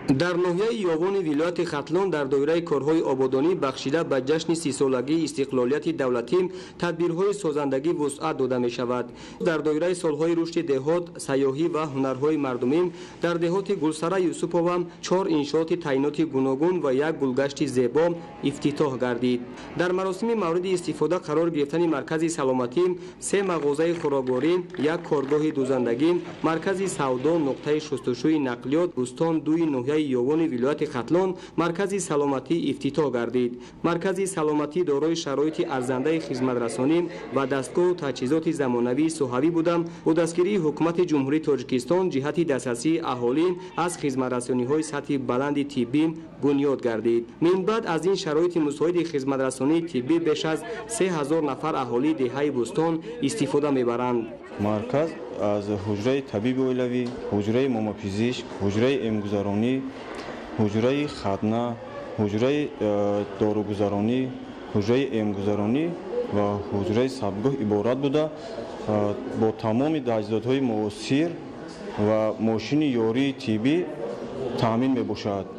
در ناحیه یاغون ولایت ختلان در دایره کارهای آبادانی بخشیده به جشن 30 سالگی استقلالیت دولتی تدبیرهای سازندگی وسعت داده می شود. در دایره سالهای رشد دهات، سیاحی و هنرهای مردمی در دهات گلسره یوسفova 4 انشاءات تعینات گوناگون و یک گلگشت زیبا افتتاح گردید. در مراسم مورد استفاده قرار گرفتن مرکز سلامتی، 3 مغازه خوراکواری، یک کارگاه دوزندگی، مرکز سودا، نقطه شستشوی نقلیات، بستان دوی ناحیه یاغون ولایت ختلان مرکز سلامتی افتتاح گردید. مرکز سلامتی دارای شرایط ارزنده خدمترسانی و دستگاه و تجهیزات زمانوی صحوی بوده با دستگیری حکومت جمهوری تاجیکستان جهت دسترسی اهالی از خدمترسانی‌های سطح بلند طبی بنیاد گردید. من بعد از این شرایط مساعد خدمترسانی طبی بیش از 3000 نفر اهالی دهه بستان استفاده می‌برند. مرکز از حجره طبیب اولیوی، حجره ماماپزشک، حجره امگذرانی، حجره خدنه، حجره داروگذرانی، حجره امگذرانی و حجره ثبتگاه عبارت بوده با تمام تجهیزات‌های موثر و ماشین یاری طبی تامین می‌باشد.